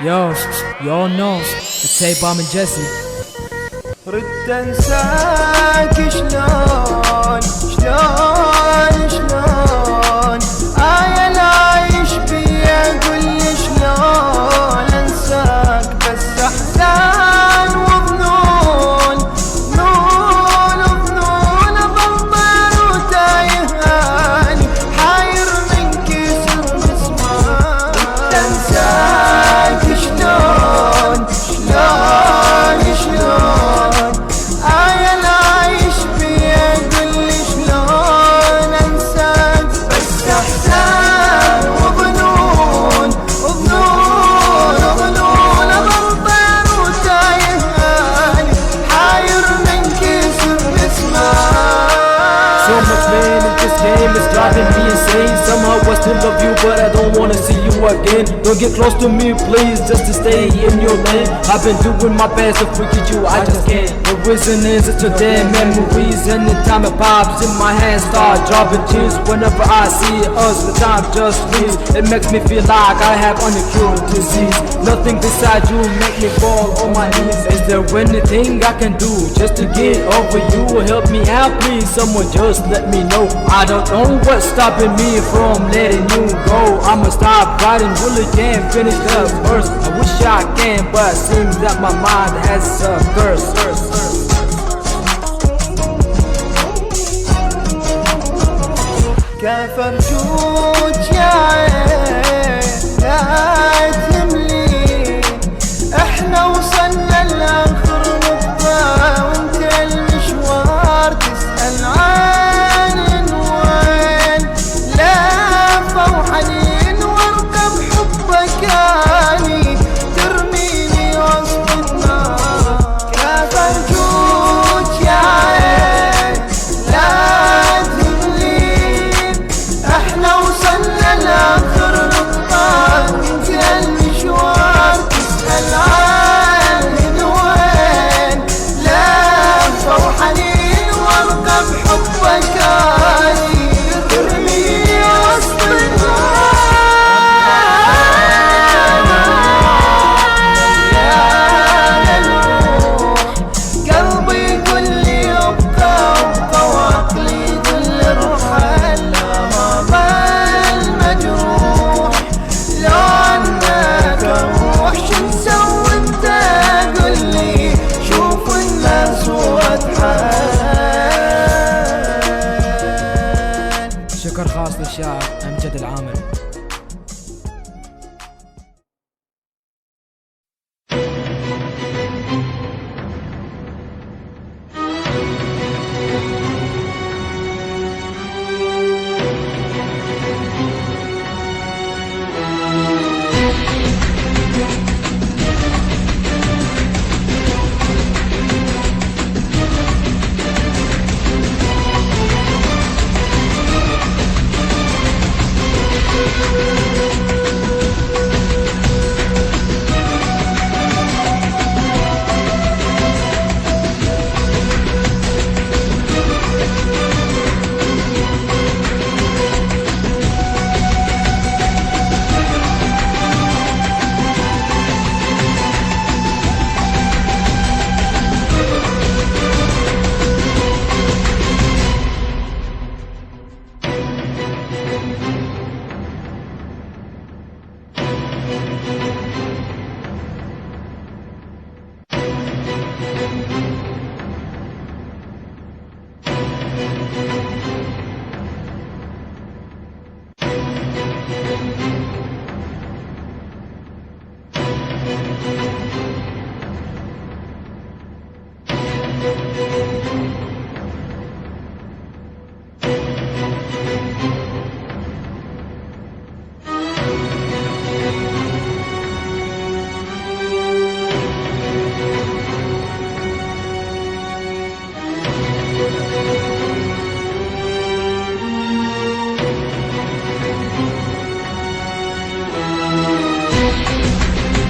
Yo, you all know it's A-Bomb and Jesse. ردت انساك شلون شلون شلون آية العيش بيا قولي شلون انساك بس احزان وظنون ظنون وظنون اظل طير وتايهاني حاير من كسر مسمار ردت انساك شلون شلون شلون آية العيش بيا قولي شلون انساك بس احزان وظنون وظنون وظنون اظل طير وتايهاني حاير من كسر مسمار. So much pain in this game is driving me insane. Somehow I still love you, but I don't wanna see you again. Don't get close to me, please, just to stay in your lane. I've been doing my best to forget you, I just can't. The reason is it's your dead memories. Anytime it pops in my hands, start dropping tears. Whenever I see us, the time just leaves. It makes me feel like I have uncurable disease. Nothing beside you make me fall on my knees. Is there anything I can do just to get over you? Help me out, please, someone just let me know. I don't know what's stopping me from letting you go. I'ma stop writing, really can't finish the verse. I wish I can, but seems that my mind has a curse. كيف ارجوك يا عين لا تهملي احنا وصلنا لاخر نقطة وانت المشوار تسأل عن وين لافة وحنين وارقب حبك اني ترميني وسط النار. كيف ارجوك يا عين لا تهملي احنا وصلنا لاخر نقطة وانت المشوار تسأل عن وين لافة وحنين وارقب حبك اني ترميني وسط النار. يا للروح قلبي يقول لي ابقى ابقى وعقلي يقول لي ارحل ما بال مجروح لو انك اروح شو نسوي انت قول لي شوف الناس واتحال. شكر خاص للشاعر أمجد العامر.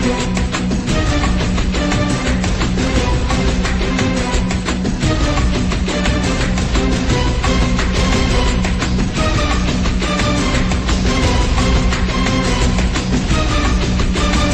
Thank you.